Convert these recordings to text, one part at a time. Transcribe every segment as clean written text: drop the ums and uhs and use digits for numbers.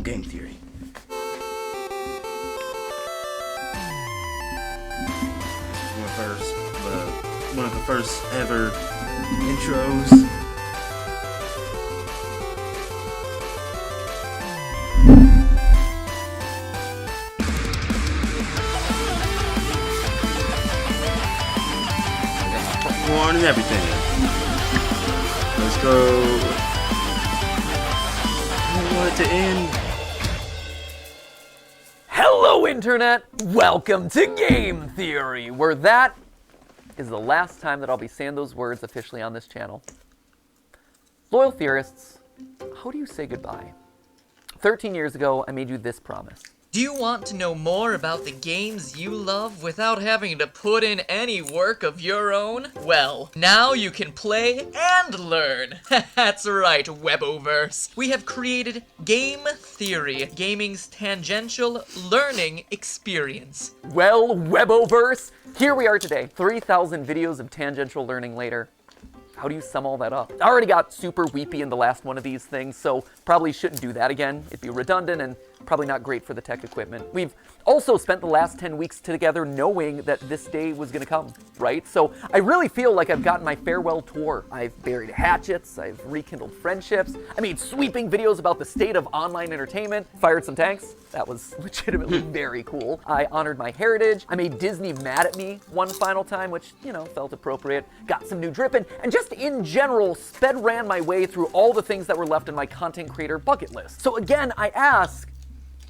on game theory. One of the first ever intros. Popcorn and everything. Let's go. I don't want it to end. Hello, Internet! Welcome to Game Theory, where that is the last time that I'll be saying those words officially on this channel. Loyal theorists, how do you say goodbye? 13 years ago, I made you this promise. Do you want to know more about the games you love without having to put in any work of your own? Well, now you can play and learn. That's right, Weboverse. We have created Game Theory, gaming's tangential learning experience. Well, Weboverse, here we are today, 3,000 videos of tangential learning later. How do you sum all that up? I already got super weepy in the last one of these things, so probably shouldn't do that again. It'd be redundant and probably not great for the tech equipment. We've also spent the last 10 weeks together knowing that this day was gonna come, right? So I really feel like I've gotten my farewell tour. I've buried hatchets, I've rekindled friendships, I made sweeping videos about the state of online entertainment, fired some tanks. That was legitimately very cool. I honored my heritage. I made Disney mad at me one final time, which, you know, felt appropriate. Got some new dripping, and just in general, ran my way through all the things that were left in my content creator bucket list. So again, I ask,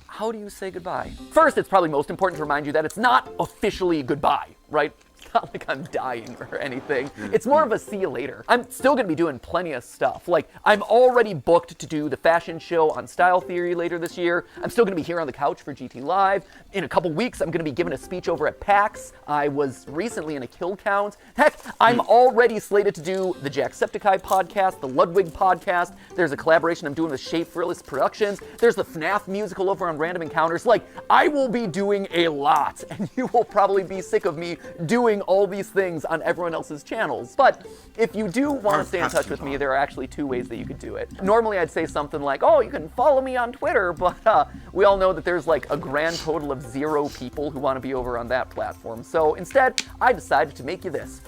how do you say goodbye? First, it's probably most important to remind you that it's not officially goodbye, right? It's not like I'm dying or anything. It's more of a see you later. I'm still gonna be doing plenty of stuff. Like, I'm already booked to do the fashion show on Style Theory later this year. I'm still gonna be here on the couch for GT Live. In a couple weeks, I'm gonna be giving a speech over at PAX. I was recently in a kill count. Heck, I'm already slated to do the Jacksepticeye podcast, the Ludwig podcast. There's a collaboration I'm doing with Shea Frillis Productions. There's the FNAF musical over on Random Encounters. Like, I will be doing a lot, and you will probably be sick of me doing all these things on everyone else's channels. But if you do want to stay in touch with me, there are actually two ways that you could do it. Normally I'd say something like, oh, you can follow me on Twitter, but we all know that there's like a grand total of 0 people who want to be over on that platform. So instead, I decided to make you this.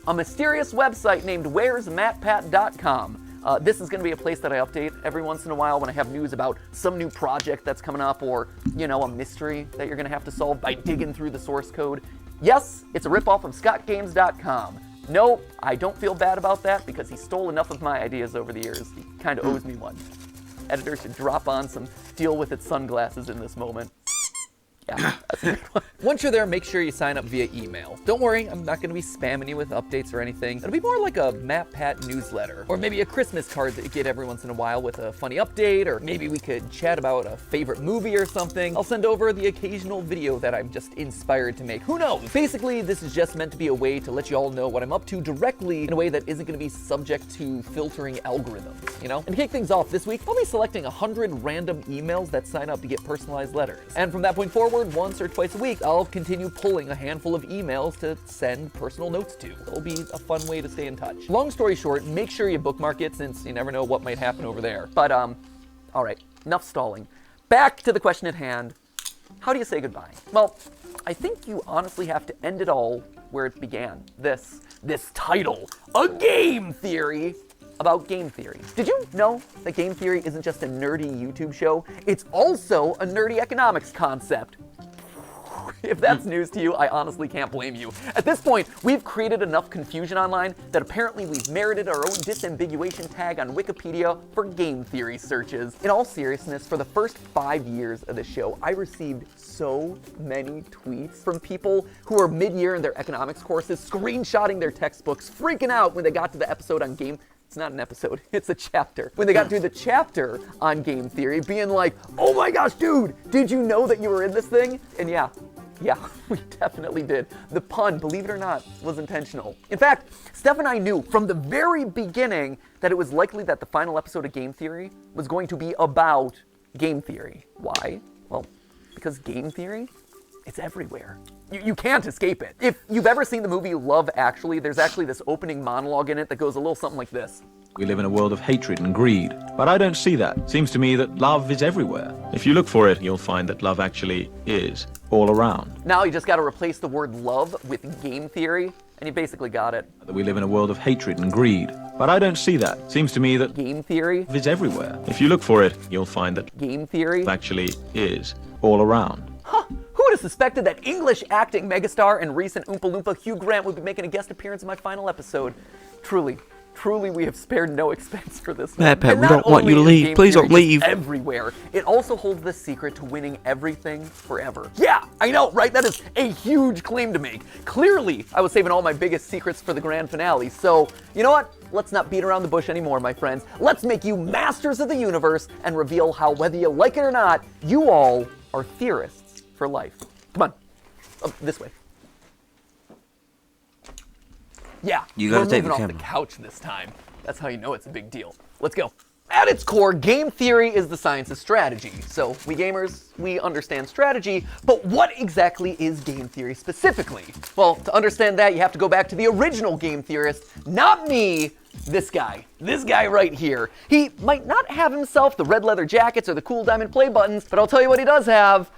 A mysterious website named where'smatpat.com. This is going to be a place that I update every once in a while when I have news about some new project that's coming up, or, you know, a mystery that you're going to have to solve by digging through the source code. Yes, it's a ripoff of scottgames.com. No, I don't feel bad about that because he stole enough of my ideas over the years. He kind of owes me one. Editor should drop on some deal with its sunglasses in this moment. Yeah, that's a good one. Once you're there, make sure you sign up via email. Don't worry, I'm not going to be spamming you with updates or anything. It'll be more like a matpat newsletter, or maybe a Christmas card that you get every once in a while with a funny update, or maybe we could chat about a favorite movie or something. I'll send over the occasional video that I'm just inspired to make. Who knows? Basically, this is just meant to be a way to let you all know what I'm up to directly in a way that isn't going to be subject to filtering algorithms, you know? And to kick things off this week, I'll be selecting 100 random emails that sign up to get personalized letters. And from that point forward, once or twice a week, I'll continue pulling a handful of emails to send personal notes to. It'll be a fun way to stay in touch. Long story short, make sure you bookmark it since you never know what might happen over there. But, all right, enough stalling. Back to the question at hand. How do you say goodbye? Well, I think you honestly have to end it all where it began. This title, A Game Theory about game theory. Did you know that game theory isn't just a nerdy YouTube show? It's also a nerdy economics concept. If that's news to you, I honestly can't blame you. At this point, we've created enough confusion online that apparently we've merited our own disambiguation tag on Wikipedia for game theory searches. In all seriousness, for the first 5 years of the show, I received so many tweets from people who were mid-year in their economics courses, screenshotting their textbooks, freaking out when they got to the episode on game. It's not an episode, it's a chapter. When they got through the chapter on game theory, being like, oh my gosh, dude, did you know that you were in this thing? And yeah, we definitely did. The pun, believe it or not, was intentional. In fact, Steph and I knew from the very beginning that it was likely that the final episode of Game Theory was going to be about game theory. Why? Well, because game theory It's everywhere. You can't escape it. If you've ever seen the movie Love Actually, there's actually this opening monologue in it that goes a little something like this. We live in a world of hatred and greed, but I don't see that. Seems to me that love is everywhere. If you look for it, you'll find that love actually is all around. Now you just got to replace the word love with game theory, and you basically got it. That we live in a world of hatred and greed, but I don't see that. Seems to me that Game theory, love is everywhere. If you look for it, you'll find that game theory. love actually is all around. Huh, who would have suspected that English acting megastar and recent Oompa Loompa Hugh Grant would be making a guest appearance in my final episode? Truly, we have spared no expense for this one. Matpat, And we not don't want you to only is leave. game Please theory don't leave. just everywhere, it also holds the secret to winning everything forever. Yeah, I know, right? That is a huge claim to make. Clearly, I was saving all my biggest secrets for the grand finale. So, you know what? Let's not beat around the bush anymore, my friends. Let's make you masters of the universe and reveal how, whether you like it or not, you all are theorists for life. Come on, this way. Yeah, You gotta we're take moving the off camera. the couch this time. That's how you know it's a big deal. Let's go. At its core, game theory is the science of strategy. So we gamers, we understand strategy, but what exactly is game theory specifically? Well, to understand that, you have to go back to the original game theorist, not me, this guy right here. He might not have himself the red leather jackets or the cool diamond play buttons, but I'll tell you what he does have,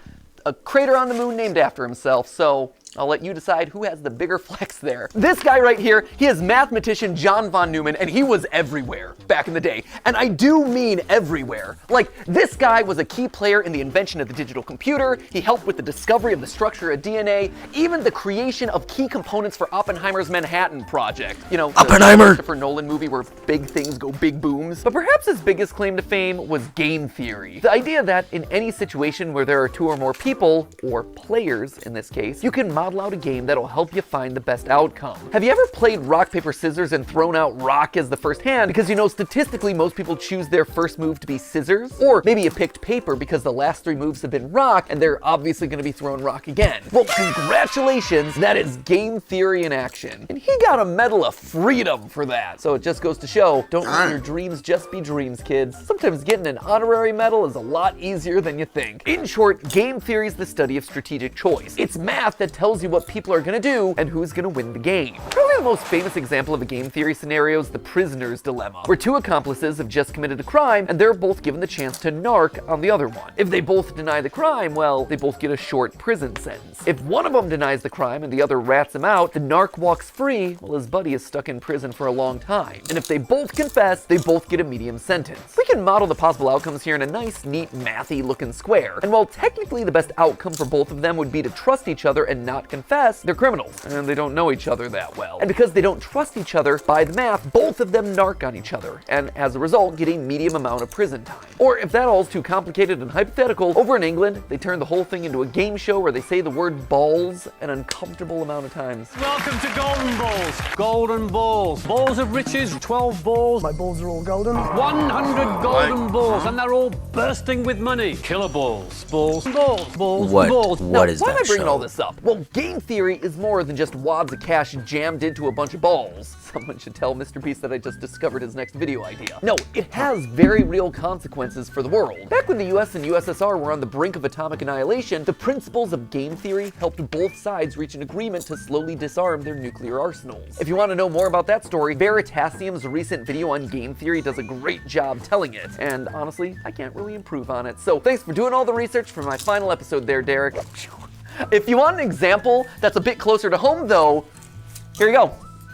a crater on the moon named after himself, so I'll let you decide who has the bigger flex there. This guy right here, he is mathematician John von Neumann, and he was everywhere back in the day. And I do mean everywhere. Like, this guy was a key player in the invention of the digital computer. He helped with the discovery of the structure of DNA, even the creation of key components for Oppenheimer's Manhattan Project. You know, the Oppenheimer! Christopher Nolan movie where big things go big booms. But perhaps his biggest claim to fame was game theory. The idea that in any situation where there are two or more people, or players in this case, you can model out a game that'll help you find the best outcome. Have you ever played rock, paper, scissors and thrown out rock as the first hand because you know statistically most people choose their first move to be scissors? Or maybe you picked paper because the last three moves have been rock and they're obviously going to be throwing rock again. Well, congratulations, that is game theory in action. And he got a Medal of Freedom for that. So it just goes to show, don't let your dreams just be dreams, kids. Sometimes getting an honorary medal is a lot easier than you think. In short, game theory is the study of strategic choice. It's math that tells you what people are gonna do and who's gonna win the game. Probably the most famous example of a game theory scenario is the prisoner's dilemma, where two accomplices have just committed a crime and they're both given the chance to narc on the other one. If they both deny the crime, well, they both get a short prison sentence. If one of them denies the crime and the other rats him out, the narc walks free while his buddy is stuck in prison for a long time. And if they both confess, they both get a medium sentence. We can model the possible outcomes here in a nice, neat, mathy looking square. And while technically the best outcome for both of them would be to trust each other and not confess, they're criminals, and they don't know each other that well. And because they don't trust each other, by the math, both of them narc on each other, and as a result, get a medium amount of prison time. Or if that all's too complicated and hypothetical, over in England, they turn the whole thing into a game show where they say the word balls an uncomfortable amount of times. Welcome to Golden Balls. Golden Balls. Balls of riches, 12 balls. My balls are all golden. 100 golden balls, and they're all bursting with money. Killer balls. Balls. Balls. Balls. What? Balls. What is Why am I that bringing show? all this up? Well, game theory is more than just wads of cash jammed into a bunch of balls. Someone should tell Mr. Beast that I just discovered his next video idea. No, it has very real consequences for the world. Back when the US and USSR were on the brink of atomic annihilation, the principles of game theory helped both sides reach an agreement to slowly disarm their nuclear arsenals. If you want to know more about that story, Veritasium's recent video on game theory does a great job telling it. And honestly, I can't really improve on it. So thanks for doing all the research for my final episode there, Derek. If you want an example that's a bit closer to home though, here you go,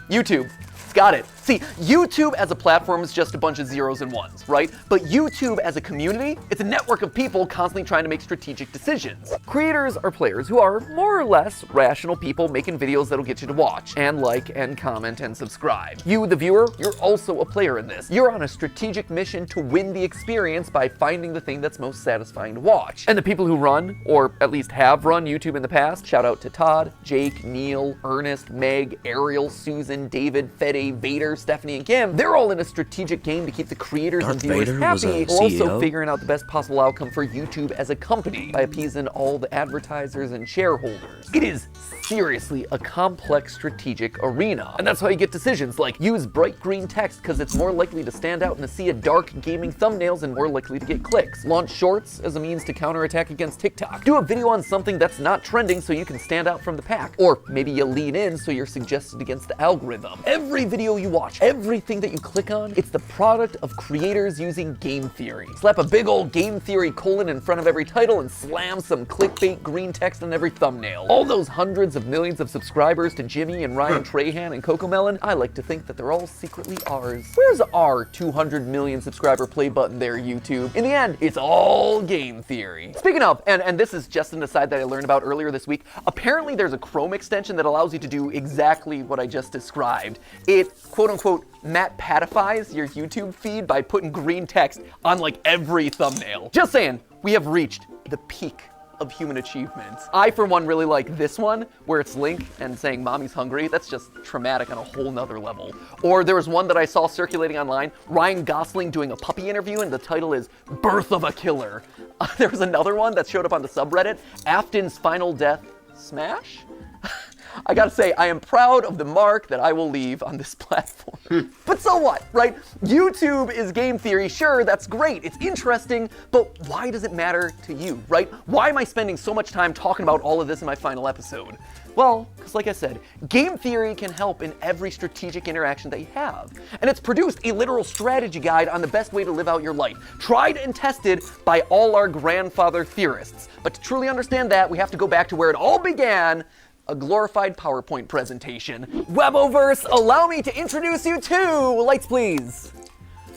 YouTube. Got it. See, YouTube as a platform is just a bunch of zeros and ones, right? But YouTube as a community, it's a network of people constantly trying to make strategic decisions. Creators are players who are more or less rational people making videos that'll get you to watch and like and comment and subscribe. You, the viewer, you're also a player in this. You're on a strategic mission to win the experience by finding the thing that's most satisfying to watch. And the people who run, or at least have run YouTube in the past, shout out to Todd, Jake, Neil, Ernest, Meg, Ariel, Susan, David, Fede, Vader, co-creators, Stephanie and Kim, they're all in a strategic game to keep the creators and viewers Vader was happy, a while also CEO? figuring out the best possible outcome for YouTube as a company by appeasing all the advertisers and shareholders. It is seriously a complex strategic arena. And that's how you get decisions like use bright green text because it's more likely to stand out in a sea of dark gaming thumbnails and more likely to get clicks. Launch shorts as a means to counterattack against TikTok. Do a video on something that's not trending so you can stand out from the pack. Or maybe you lean in so you're suggested against the algorithm. Every video you watch, everything that you click on, it's the product of creators using game theory. Slap a big old game theory colon in front of every title and slam some clickbait green text on every thumbnail. All those hundreds of millions of subscribers to Jimmy and Ryan Trahan and Cocomelon, I like to think that they're all secretly ours. Where's our 200 million subscriber play button there, YouTube? In the end, it's all game theory. Speaking of, and this is just an aside that I learned about earlier this week, apparently there's a Chrome extension that allows you to do exactly what I just described. It, quote unquote, matpatifies your YouTube feed by putting green text on like every thumbnail. Just saying, we have reached the peak of human achievements. I, for one, really like this one, where it's Link and saying, "Mommy's hungry." That's just traumatic on a whole nother level. Or there was one that I saw circulating online, Ryan Gosling doing a puppy interview, and the title is "Birth of a Killer." There was another one that showed up on the subreddit, Afton's Final Death Smash? I gotta say, I am proud of the mark that I will leave on this platform. But so what, right? YouTube is game theory, sure, that's great, it's interesting, but why does it matter to you, right? Why am I spending so much time talking about all of this in my final episode? Well, because like I said, game theory can help in every strategic interaction that you have. And it's produced a literal strategy guide on the best way to live out your life, tried and tested by all our grandfather theorists. But to truly understand that, we have to go back to where it all began, a glorified PowerPoint presentation. Weboverse, allow me to introduce you to, lights please,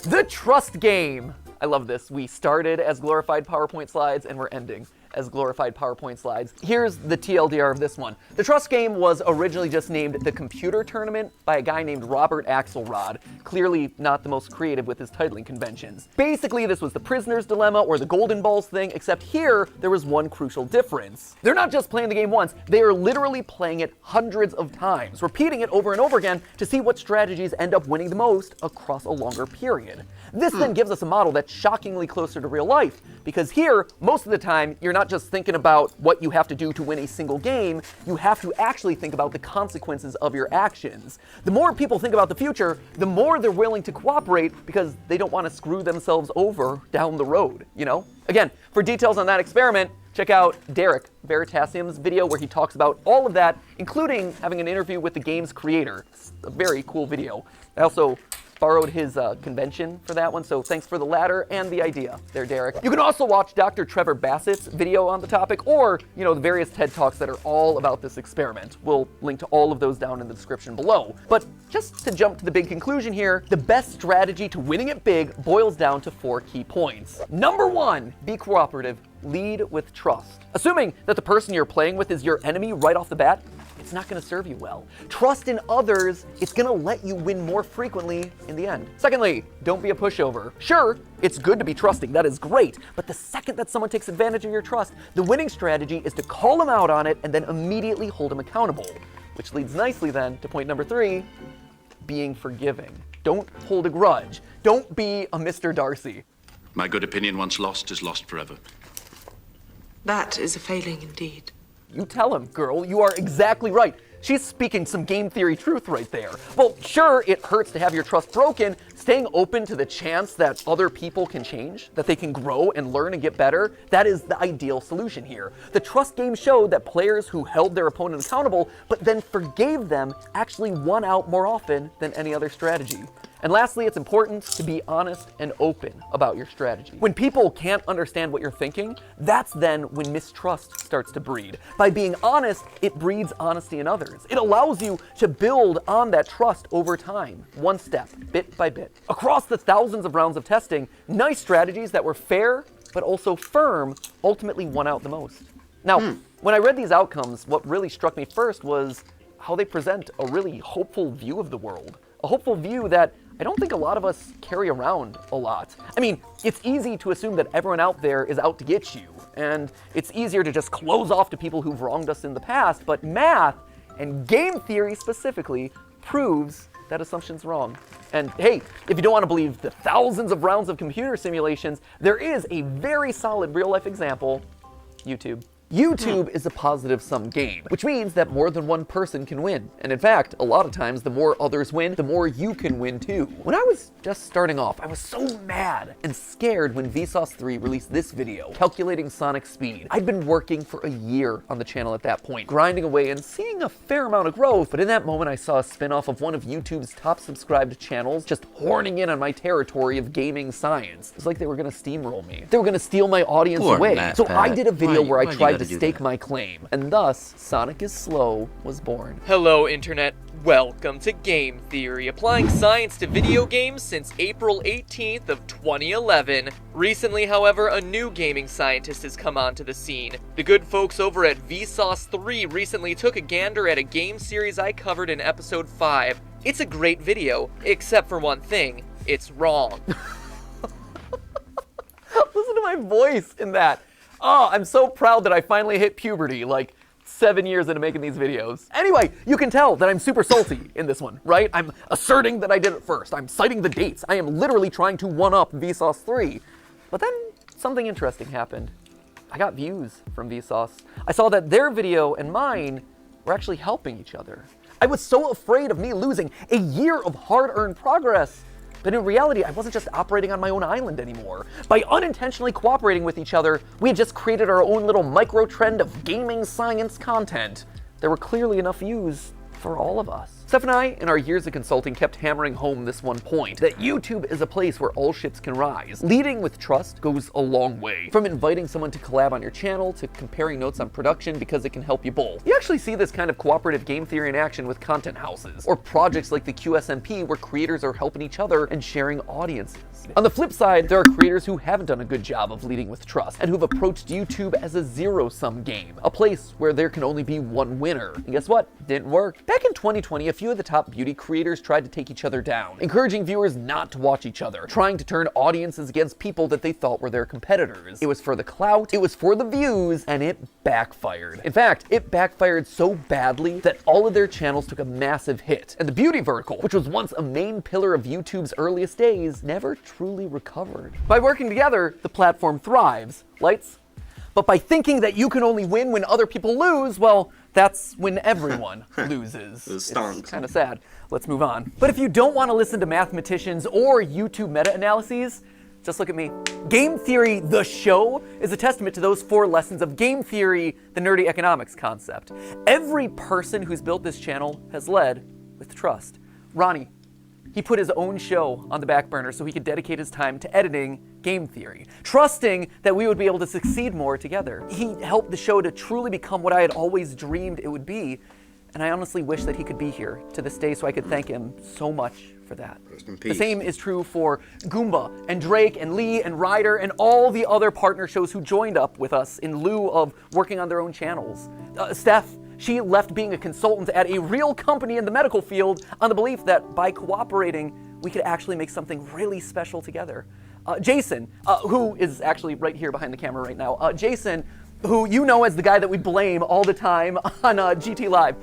the trust game. I love this. We started as glorified PowerPoint slides and we're ending as glorified PowerPoint slides. Here's the TLDR of this one. The trust game was originally just named the Computer Tournament by a guy named Robert Axelrod, clearly not the most creative with his titling conventions. Basically, this was the prisoner's dilemma or the golden balls thing, except here, there was one crucial difference. They're not just playing the game once, they are literally playing it hundreds of times, repeating it over and over again to see what strategies end up winning the most across a longer period. This then gives us a model that's shockingly closer to real life, because here, most of the time, you're not just thinking about what you have to do to win a single game, you have to actually think about the consequences of your actions. The more people think about the future, the more they're willing to cooperate because they don't want to screw themselves over down the road, you know? Again, for details on that experiment, check out Derek Veritasium's video where he talks about all of that, including having an interview with the game's creator. It's a very cool video. I also borrowed his convention for that one, so thanks for the latter and the idea there, Derek. You can also watch Dr. Trevor Bassett's video on the topic, or, you know, the various TED Talks that are all about this experiment. We'll link to all of those down in the description below. But just to jump to the big conclusion here, the best strategy to winning it big boils down to 4 key points. Number 1, be cooperative. Lead with trust. Assuming that the person you're playing with is your enemy right off the bat, it's not going to serve you well. Trust in others, it's going to let you win more frequently in the end. Secondly, don't be a pushover. Sure, it's good to be trusting, that is great, but the second that someone takes advantage of your trust, the winning strategy is to call them out on it and then immediately hold them accountable. Which leads nicely then to point number 3, being forgiving. Don't hold a grudge. Don't be a Mr. Darcy. My good opinion once lost is lost forever. That is a failing indeed. You tell him, girl, you are exactly right. She's speaking some game theory truth right there. Well, sure, it hurts to have your trust broken. Staying open to the chance that other people can change, that they can grow and learn and get better, that is the ideal solution here. The trust game showed that players who held their opponent accountable, but then forgave them, actually won out more often than any other strategy. And lastly, it's important to be honest and open about your strategy. When people can't understand what you're thinking, that's then when mistrust starts to breed. By being honest, it breeds honesty in others. It allows you to build on that trust over time, one step, bit by bit. Across the thousands of rounds of testing, nice strategies that were fair, but also firm, ultimately won out the most. Now, when I read these outcomes, what really struck me first was how they present a really hopeful view of the world. A hopeful view that I don't think a lot of us carry around a lot. I mean, it's easy to assume that everyone out there is out to get you, and it's easier to just close off to people who've wronged us in the past, but math, and game theory specifically, proves that assumption's wrong. And hey, if you don't want to believe the thousands of rounds of computer simulations, there is a very solid real-life example: YouTube. YouTube is a positive-sum game, which means that more than one person can win. And in fact, a lot of times, the more others win, the more you can win too. When I was just starting off, I was so mad and scared when Vsauce 3 released this video, calculating Sonic's speed. I'd been working for a year on the channel at that point, grinding away and seeing a fair amount of growth, but in that moment I saw a spin-off of one of YouTube's top subscribed channels just horning in on my territory of gaming science. It was like they were gonna steamroll me. They were gonna steal my audience Poor away. Matt So Pat. I did a video where I why'd you tried gotta to do stake that? my claim, and thus Sonic is Slow was born. Hello, Internet. Welcome to Game Theory, applying science to video games since April 18th of 2011. Recently, however, a new gaming scientist has come onto the scene. The good folks over at Vsauce 3 recently took a gander at a game series I covered in episode 5. It's a great video, except for one thing: it's wrong. Listen to my voice in that. Oh, I'm so proud that I finally hit puberty, like 7 years into making these videos. Anyway, you can tell that I'm super salty in this one, right? I'm asserting that I did it first. I'm citing the dates. I am literally trying to one-up Vsauce 3. But then something interesting happened. I got views from Vsauce. I saw that their video and mine were actually helping each other. I was so afraid of me losing a year of hard-earned progress. But in reality, I wasn't just operating on my own island anymore. By unintentionally cooperating with each other, we had just created our own little micro-trend of gaming science content. There were clearly enough views for all of us. Steph and I, in our years of consulting, kept hammering home this one point, that YouTube is a place where all ships can rise. Leading with trust goes a long way. From inviting someone to collab on your channel, to comparing notes on production because it can help you both. You actually see this kind of cooperative game theory in action with content houses, or projects like the QSMP where creators are helping each other and sharing audiences. On the flip side, there are creators who haven't done a good job of leading with trust, and who've approached YouTube as a zero-sum game, a place where there can only be one winner. And guess what? Didn't work. Back in 2020, a few of the top beauty creators tried to take each other down, encouraging viewers not to watch each other, trying to turn audiences against people that they thought were their competitors. It was for the clout, it was for the views, and it backfired. In fact, it backfired so badly that all of their channels took a massive hit, and the beauty vertical, which was once a main pillar of YouTube's earliest days, never truly recovered. By working together, the platform thrives. Lights? But by thinking that you can only win when other people lose, well, that's when everyone loses. It stonks. It's kind of sad. Let's move on. But if you don't want to listen to mathematicians or YouTube meta-analyses, just look at me. Game Theory, the show, is a testament to those 4 lessons of game theory, the nerdy economics concept. Every person who's built this channel has led with trust. Ronnie, he put his own show on the back burner so he could dedicate his time to editing Game Theory, trusting that we would be able to succeed more together. He helped the show to truly become what I had always dreamed it would be, and I honestly wish that he could be here to this day so I could thank him so much for that. Rest in The peace. same is true for Goomba and Drake and Lee and Ryder and all the other partner shows who joined up with us in lieu of working on their own channels. Steph, she left being a consultant at a real company in the medical field on the belief that by cooperating, we could actually make something really special together. Jason, who is actually right here behind the camera right now. Jason, who you know as the guy that we blame all the time on GT Live.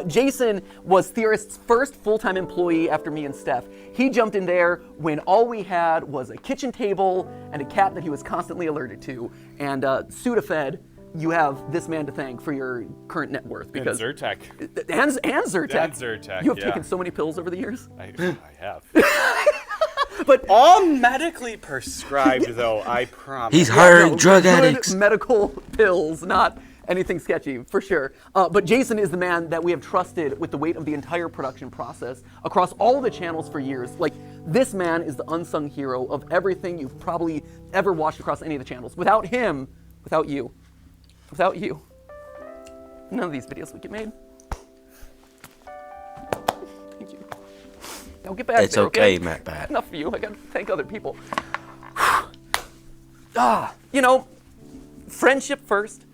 Jason was Theorist's first full-time employee after me and Steph. He jumped in there when all we had was a kitchen table and a cat that he was constantly alerted to. And Sudafed, you have this man to thank for your current net worth. Because And Zyrtec. And Zyrtec. And Zyrtec, You have yeah. taken so many pills over the years. I have. But All medically prescribed, though, I promise. He's hiring no, drug good addicts. medical pills, not anything sketchy, for sure. But Jason is the man that we have trusted with the weight of the entire production process across all the channels for years. Like, this man is the unsung hero of everything you've probably ever watched across any of the channels. Without him, without you, none of these videos would get made. Thank you. Now get back It's there, okay, Matt Pat. Enough for you. I gotta thank other people. Friendship first,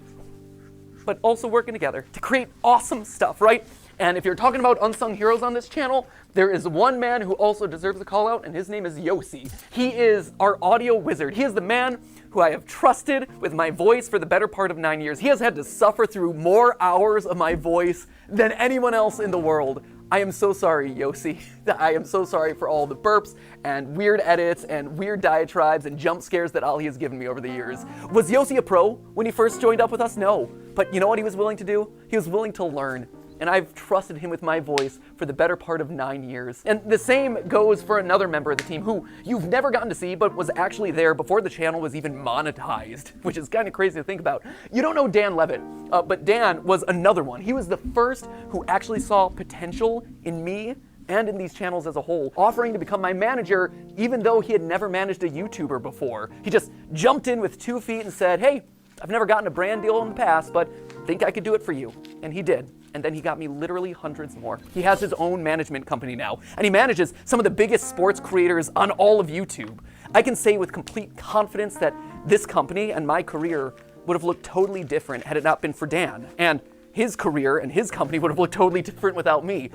but also working together to create awesome stuff, right? And if you're talking about unsung heroes on this channel, there is one man who also deserves a call out, and his name is Yossi. He is our audio wizard. He is the man who I have trusted with my voice for the better part of 9 years. He has had to suffer through more hours of my voice than anyone else in the world. I am so sorry, Yossi. I am so sorry for all the burps and weird edits and weird diatribes and jump scares that Ali has given me over the years. Was Yossi a pro when he first joined up with us? No. But you know what he was willing to do? He was willing to learn. And I've trusted him with my voice for the better part of 9 years. And the same goes for another member of the team who you've never gotten to see, but was actually there before the channel was even monetized, which is kind of crazy to think about. You don't know Dan Levitt, but Dan was another one. He was the first who actually saw potential in me and in these channels as a whole, offering to become my manager even though he had never managed a YouTuber before. He just jumped in with 2 feet and said, hey, I've never gotten a brand deal in the past, but think I could do it for you. And he did. And then he got me literally hundreds more. He has his own management company now, and he manages some of the biggest sports creators on all of YouTube. I can say with complete confidence that this company and my career would have looked totally different had it not been for Dan. And his career and his company would have looked totally different without me.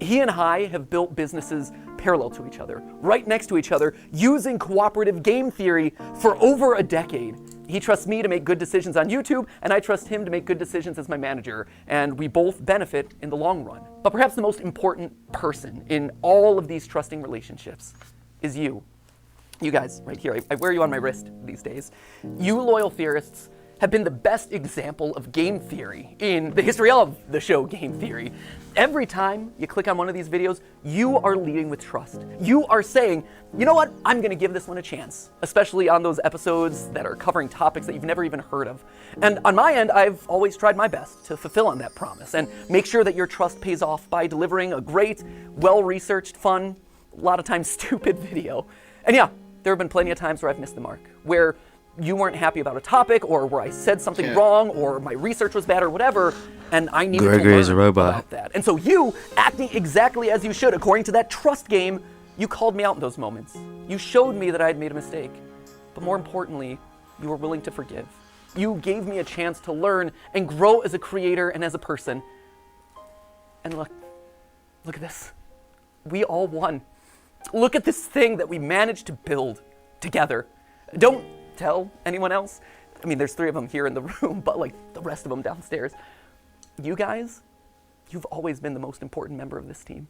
He and I have built businesses parallel to each other, right next to each other, using cooperative game theory for over a decade. He trusts me to make good decisions on YouTube, and I trust him to make good decisions as my manager, and we both benefit in the long run. But perhaps the most important person in all of these trusting relationships is you. You guys, right here. I wear you on my wrist these days. You loyal theorists have been the best example of game theory in the history of the show Game Theory. Every time you click on one of these videos, you are leading with trust. You are saying, you know what, I'm gonna give this one a chance, especially on those episodes that are covering topics that you've never even heard of. And on my end, I've always tried my best to fulfill on that promise and make sure that your trust pays off by delivering a great, well-researched, fun, a lot of times stupid video. And yeah, there have been plenty of times where I've missed the mark, where you weren't happy about a topic, or where I said something wrong, or my research was bad, or whatever, and I needed to learn about that. And so you, acting exactly as you should, according to that trust game, you called me out in those moments. You showed me that I had made a mistake. But more importantly, you were willing to forgive. You gave me a chance to learn and grow as a creator and as a person. And look at this. We all won. Look at this thing that we managed to build together. Don't tell anyone else. I mean, there's 3 of them here in the room, but like the rest of them downstairs. You guys, you've always been the most important member of this team,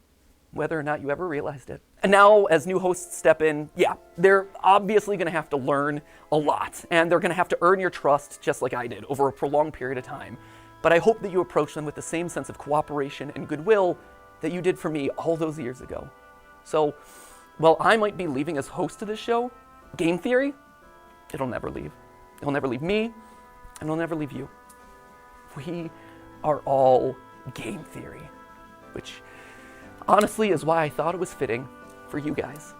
whether or not you ever realized it. And now, as new hosts step in, yeah, they're obviously gonna have to learn a lot, and they're gonna have to earn your trust just like I did over a prolonged period of time. But I hope that you approach them with the same sense of cooperation and goodwill that you did for me all those years ago. So, while I might be leaving as host of this show, Game Theory, it'll never leave. It'll never leave me, and it'll never leave you. We are all Game Theory, which honestly is why I thought it was fitting for you guys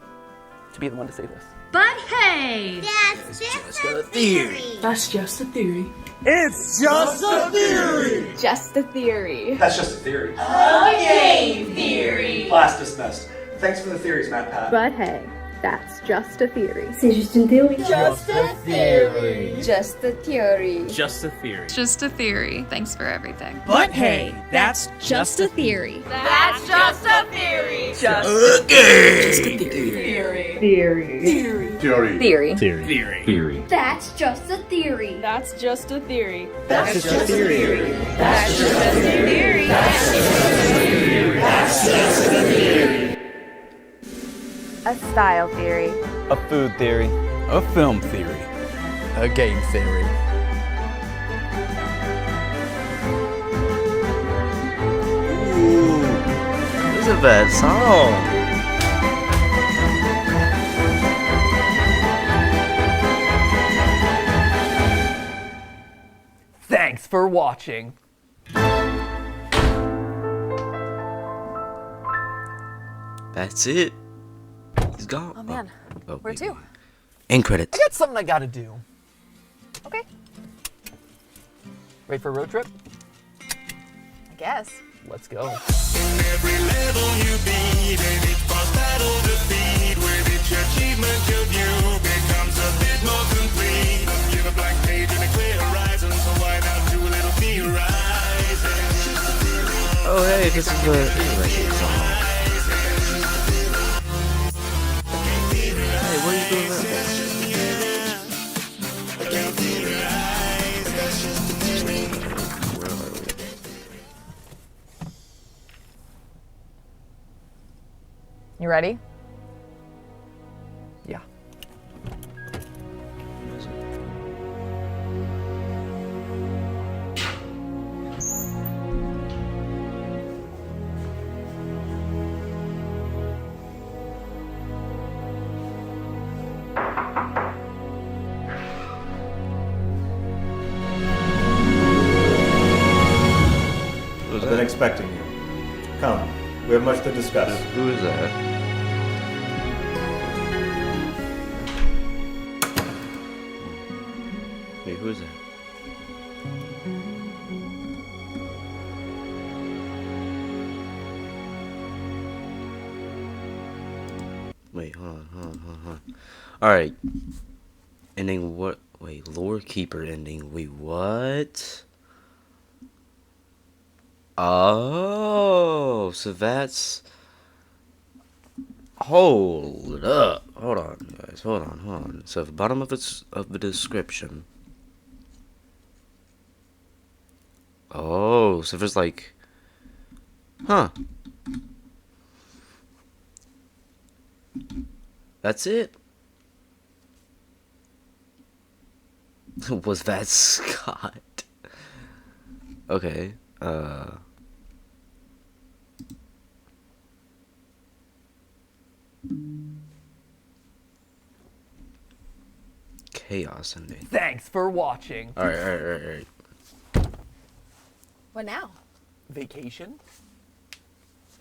to be the one to say this. But hey! That's just a theory. That's just a theory. It's just a theory. Just a theory. That's just a theory. A game theory. Class dismissed. Thanks for the theories, matpat. But hey, that's just a theory. C'est juste une théorie. Just a theory. Just a theory. Just a theory. Just a theory. Thanks for everything. But hey, that's Just a theory. That's just a theory. just a theory. Theory. Theory. Theory. That's just a theory. That's just a theory. That's just a theory. That's just a theory. That's just a theory. A style theory. A food theory. A film theory. A game theory. Ooh, this is a bad song. Thanks for watching. That's it. He's gone. Oh man, where to? End credits. I got something I gotta do. Okay, Ready for a road trip? I guess. Let's go. Every level you beat, and each boss battle defeat, with each achievement your view becomes a bit more complete. You have a blank page and a clear horizon, so why not do a little theorizing? Oh hey, this is the song. Hey, what are you doing that for? You ready? Yeah. I've been expecting you. Come, we have much to discuss. Who is that? Wait, who is that? Wait, hold on. Alright. Ending what? Wait, Lore Keeper ending. Wait, what? Oh, so that's... Hold up. Hold on, guys. Hold on. So at the bottom of the description. Oh, so there's like... Huh. That's it? Was that Scott? Okay. Chaos ending. Thanks for watching. Alright. What now? Vacation?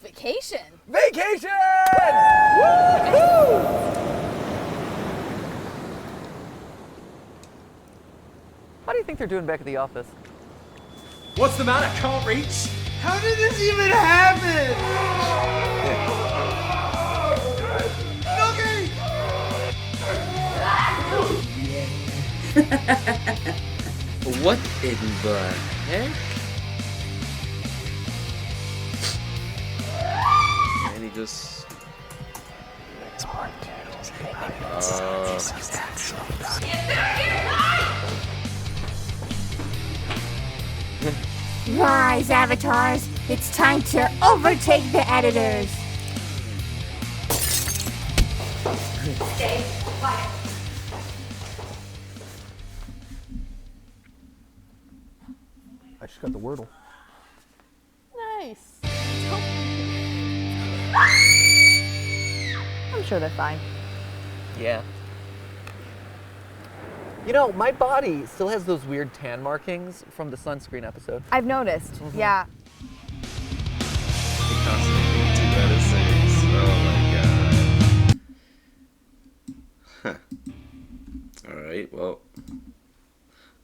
Vacation. Vacation! Woo! How do you think they're doing back at the office? What's the matter? Can't reach? How did this even happen? What in the heck? And he just... Rise, avatars! It's time to overtake the editors! Stay quiet. I just got the Wordle. Nice. I'm sure they're fine. Yeah. You know, my body still has those weird tan markings from the sunscreen episode. I've noticed. Yeah. Alright, well.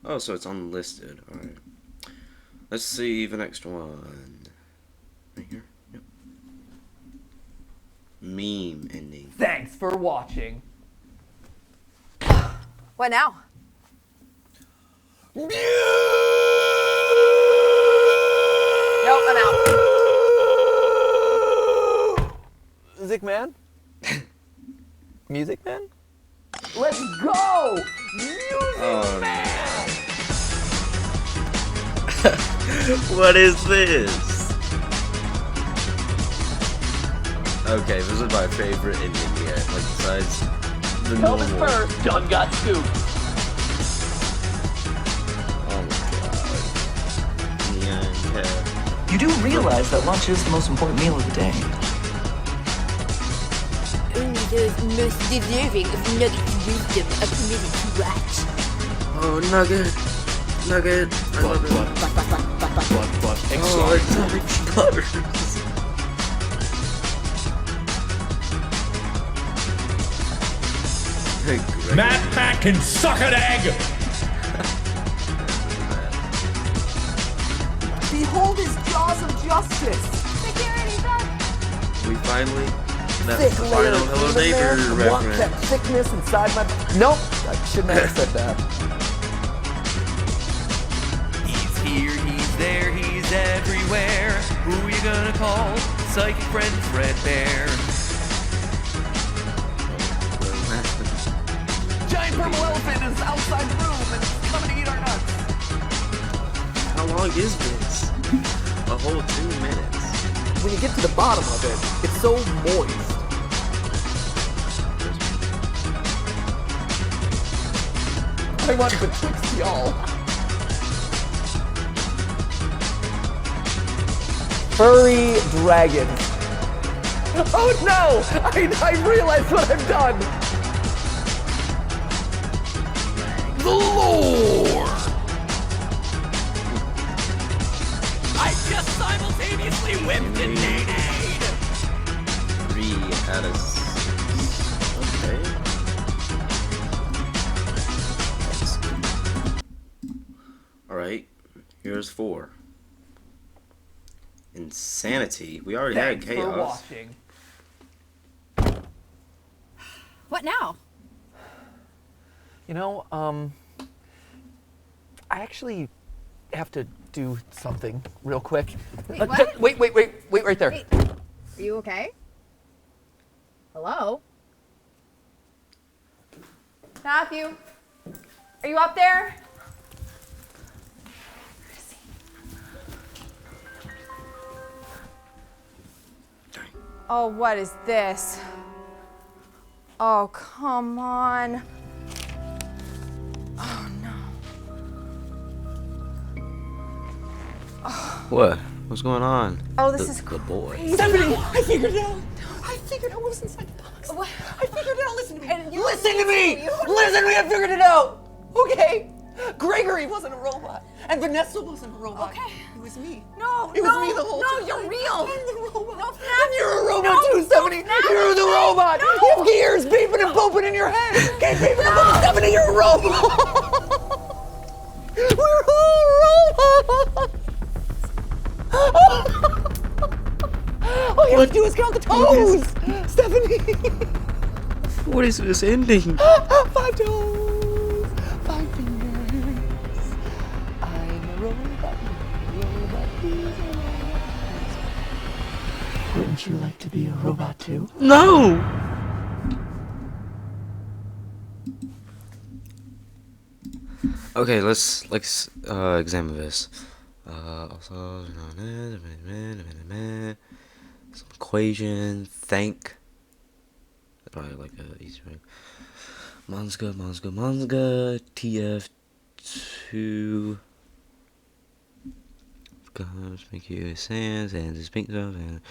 Oh, so it's unlisted. Alright. Let's see the next one. Right here? Yep. Meme ending. Thanks for watching. What now? Nope, I'm out. Music Man? Music Man? Let's go! Music Man! What is this? Okay, this is my favorite ending yet. Like, besides the normal. Elvis first, John got scooped. Oh my god. Yeah. You do realize that lunch is the most important meal of the day. Only those most deserving of Nugget's wisdom are permitted to watch. Oh, Nugget. Nugget. I love it. Oh, it's butters. Matpat can suck an egg! Behold his jaws of justice! We finally... That's Thick the layer final of Hello human Neighbor man, want that reference. thickness inside my... Nope, I shouldn't have said that. He's here, he's there, he's everywhere. Who you gonna call? Psychic friend Fredbear. Giant purple elephant is outside the room and it's coming to eat our nuts. How long is this? A whole 2 minutes. When you get to the bottom of it, it's so moist. I want betwixt y'all. Furry dragon. Oh no! I realized what I've done! The lore! I just simultaneously whipped a nade! 3 out of 6. Okay. Alright, here's 4. Insanity. We already had chaos. Thanks for watching. What now? You know, I actually have to do something real quick. Wait, what? Wait right there. Wait. Are you okay? Hello? Matthew? Are you up there? Oh, what is this? Oh, come on. Oh, no. Oh. What? What's going on? Oh, this is the boy. crazy. Stephanie, I figured it out. I figured out what was inside the box. What? I figured it out. Listen to me. And you- Listen to me. you- Listen to me. I figured it out. Okay. Gregory wasn't a robot, and Vanessa wasn't a robot. Okay. It was me. No, It was me the whole time. No, you're real. I'm the robot. No, And you're a robot No, too, Stephanie. no, You're the robot. no. You have gears beeping and booping in your head. Keep beeping and booping. Stephanie, you're a robot. We're all robots. All you have to do is count the toes, Stephanie. What is this ending? 5 toes, 5 fingers. I'm a robot. Wouldn't you like to be a robot too? No! Okay, let's examine this. Also, some equation. Thank. Probably like a Easter egg. Monska, TF2. Comes make you sands and his pink stuff and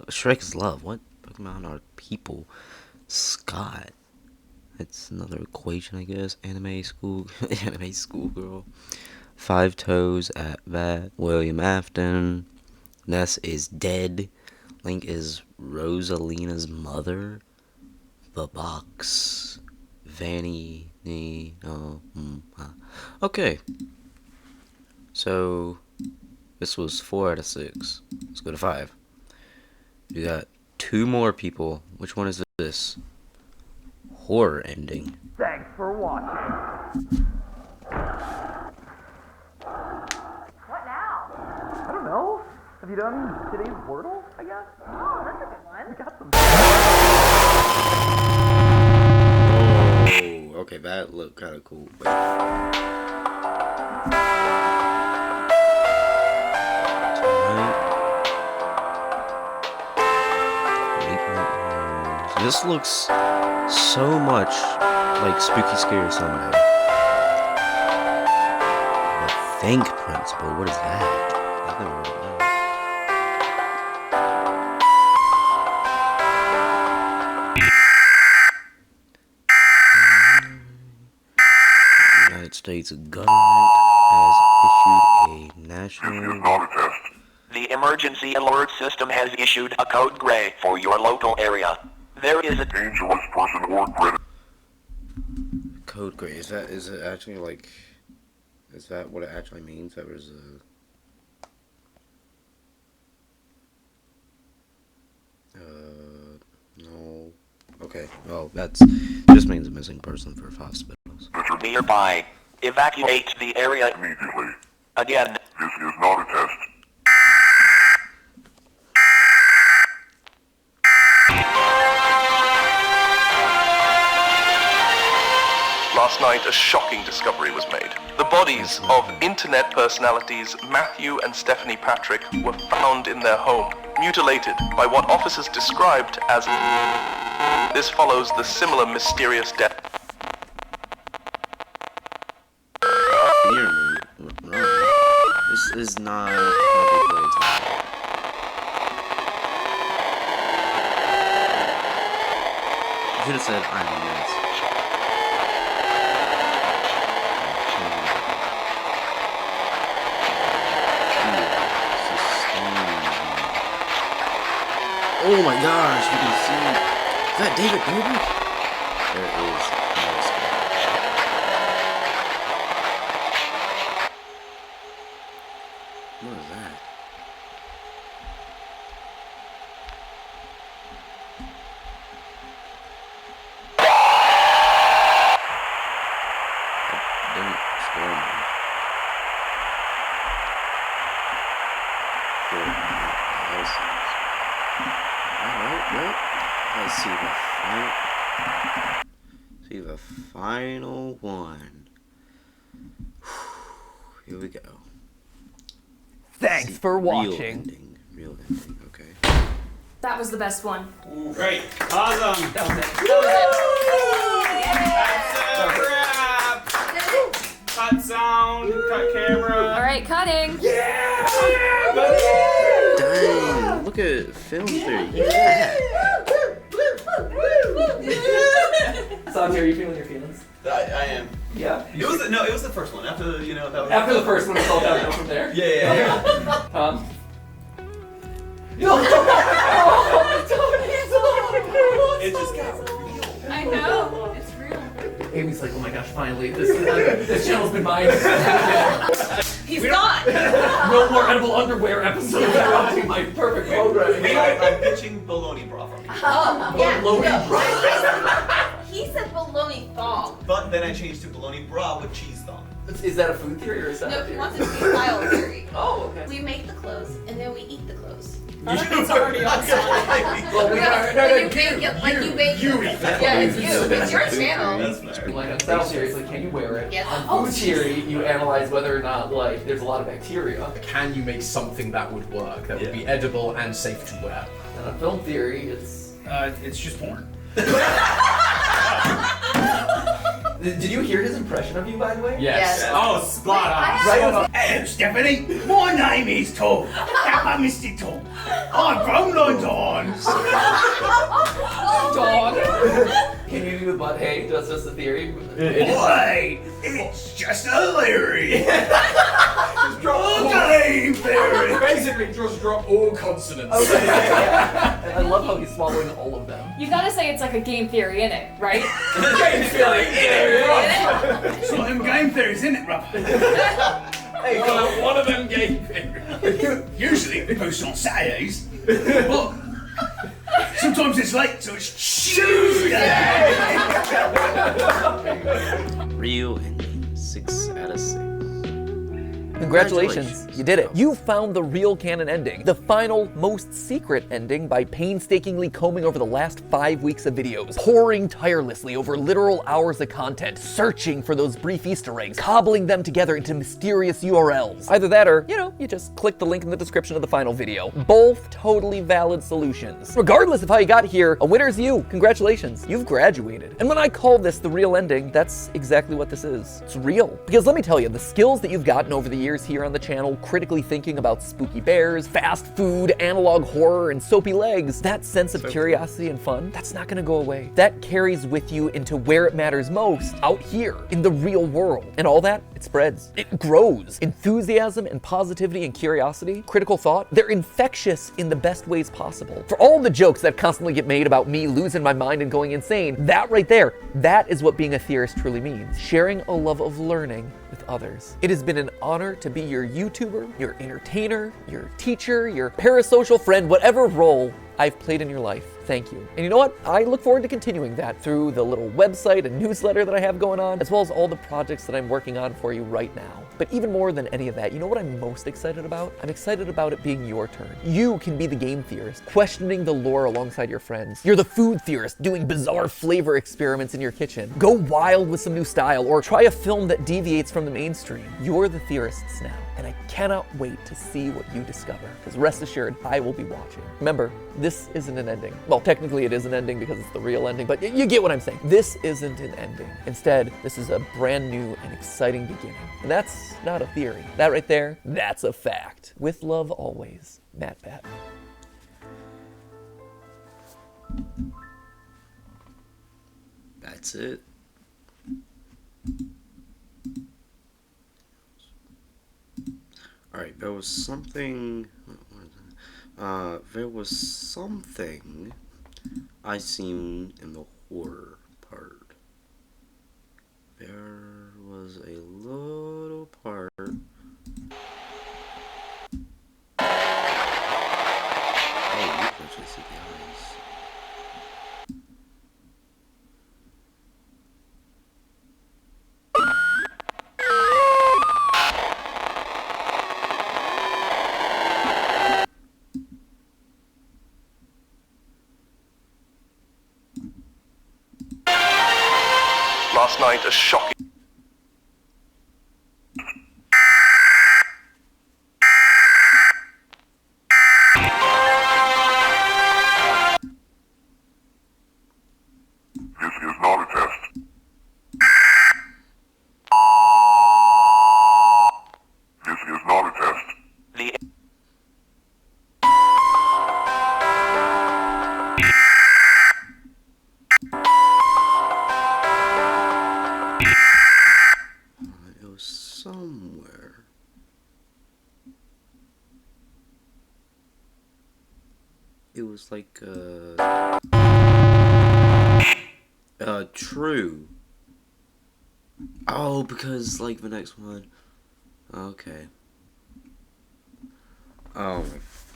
Shrek is love. What Pokemon are people? Scott. That's another equation, I guess. Anime school girl. 5 toes at bat. William Afton. Ness is dead. Link is Rosalina's mother. The box. Vanny. Okay. So, this was 4 out of 6. Let's go to 5. We got 2 more people. Which one is this? Horror ending. Thanks for watching. What now? I don't know. Have you done today's Wordle, I guess? Oh, that's a good one. We got some. Oh, okay, that looked kind of cool. This looks so much like Spooky Scary Sunday. The Think Principle, what is that? I've never heard of that. The United States government has issued a national... This is not a test. The emergency alert system has issued a code gray for your local area. There is a dangerous person or predator. Code gray, is it actually like... Is that what it actually means? That was no. Okay, well, that's just means a missing person for hospitals. nearby. Evacuate the area immediately. Again. This is not a test. Last night, a shocking discovery was made. The bodies of internet personalities Matthew and Stephanie Patrick were found in their home, mutilated by what officers described as... This follows the similar mysterious death. run. This is not how they play time. I should have said I'm a mess. Oh my gosh, you can see. Is that David Dobrik? There is no escape. What is that? Don't scare me. Alright, well, let's see the final one. Here we go. Thanks for watching. Real ending, okay. That was the best one. Ooh, great. Awesome. That was it. Cut sound, cut camera. All right, cutting. Dang, look at film theory. He's fat. So, are you feeling your feelings? I am. Yeah. It was the first one. After that was After the first one, it's all downhill from there. Yeah. Tom. It just got real. I know. It's real. Amy's like, oh my gosh, finally, this channel's been mine. He's gone. No more edible underwear episodes. I'll do my perfect programming. I'm pitching bologna bra from you. Oh, yeah. Bologna bra. He said bologna thong. But then I changed to bologna bra with cheese thong. Is that a food theory or is that No, a he theory? wants it to be style theory. Oh, okay. We make the clothes and then we eat the clothes. It's already on Well, we are. You bake it like you bake it. Yeah, it's you. It's your channel. Like on style theory, it's like, can you wear it? Yes. On food theory, you analyze whether or not like there's a lot of bacteria. Can you make something that would work, that would be edible and safe to wear? And on film theory, it's just porn. Did you hear his impression of you, by the way? Yes. Oh, spot on. Right. Hello, Stephanie. My name is Tom. I'm Mr. Tom. I'm from London. Dog. Can you do the butt hey? That's just the theory. Boy, it's just a theory. Just drop game theory. Basically, just drop all consonants. Okay. I love how he's swallowing all of them. You gotta say it's like a game theory, innit? Right? Game theory. It's one of them game theories, isn't it, brother? Hey, one of them game theories. Usually it posts on Saturdays, but sometimes it's late, so it's Tuesday. Real ending, 6 out of 6. Congratulations, you did it. You found the real canon ending, the final, most secret ending by painstakingly combing over the last 5 weeks of videos, poring tirelessly over literal hours of content, searching for those brief Easter eggs, cobbling them together into mysterious URLs. Either that or, you just click the link in the description of the final video. Both totally valid solutions. Regardless of how you got here, a winner's you. Congratulations, you've graduated. And when I call this the real ending, that's exactly what this is. It's real. Because let me tell you, the skills that you've gotten over the years here on the channel, critically thinking about spooky bears, fast food, analog horror, and soapy legs, that sense of curiosity and fun, that's not gonna go away. That carries with you into where it matters most, out here, in the real world. And all that, it spreads. It grows. Enthusiasm and positivity and curiosity, critical thought, they're infectious in the best ways possible. For all the jokes that constantly get made about me losing my mind and going insane, that right there, that is what being a theorist truly means. Sharing a love of learning with others. It has been an honor to be your YouTuber, your entertainer, your teacher, your parasocial friend, whatever role I've played in your life. Thank you. And you know what? I look forward to continuing that through the little website and newsletter that I have going on, as well as all the projects that I'm working on for you right now. But even more than any of that, you know what I'm most excited about? I'm excited about it being your turn. You can be the game theorist, questioning the lore alongside your friends. You're the food theorist, doing bizarre flavor experiments in your kitchen. Go wild with some new style, or try a film that deviates from the mainstream. You're the theorists now, and I cannot wait to see what you discover, because rest assured, I will be watching. Remember, this isn't an ending. Well, technically it is an ending because it's the real ending, but you get what I'm saying. This isn't an ending. Instead, this is a brand new and exciting beginning. And that's not a theory. That right there, that's a fact. With love always, matpat. That's it. Alright, there was something... there was something I seen in the horror part. There was a little part... Oh, you can actually see the eyes. Last night, a shocking... This is not a test. This is not a test. The... It was somewhere. It was like, true. Oh, because, like, the next one. Okay. Oh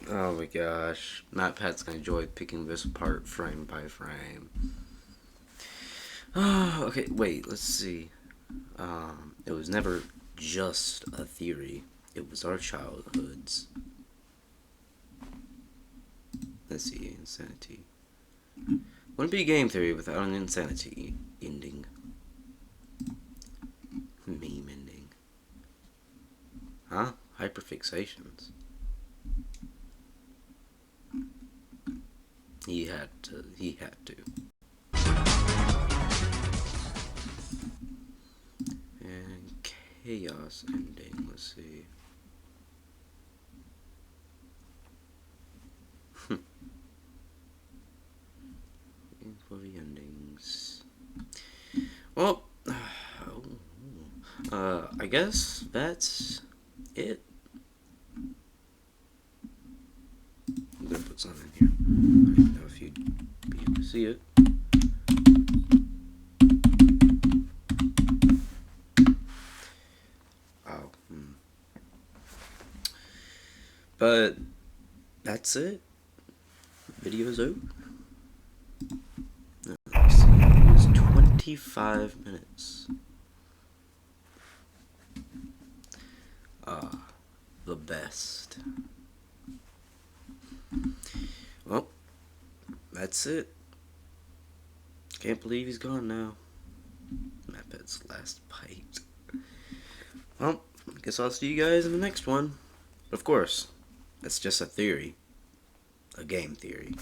my gosh. MatPat's gonna enjoy picking this apart frame by frame. Okay, wait, let's see. It was never just a theory. It was our childhoods. Let's see, insanity. Wouldn't be a game theory without an insanity ending. Meme ending. Huh? Hyperfixations. He had to. And chaos ending, let's see. For the endings. Well, I guess that's it. I'm gonna put something in here. I don't know if you'd be able to see it. Oh, But that's it. Video's over. Let's see, it was 25 minutes. The best. Well, that's it. Can't believe he's gone now. MatPat's last bite. Well, I guess I'll see you guys in the next one. Of course, that's just a theory. A game theory.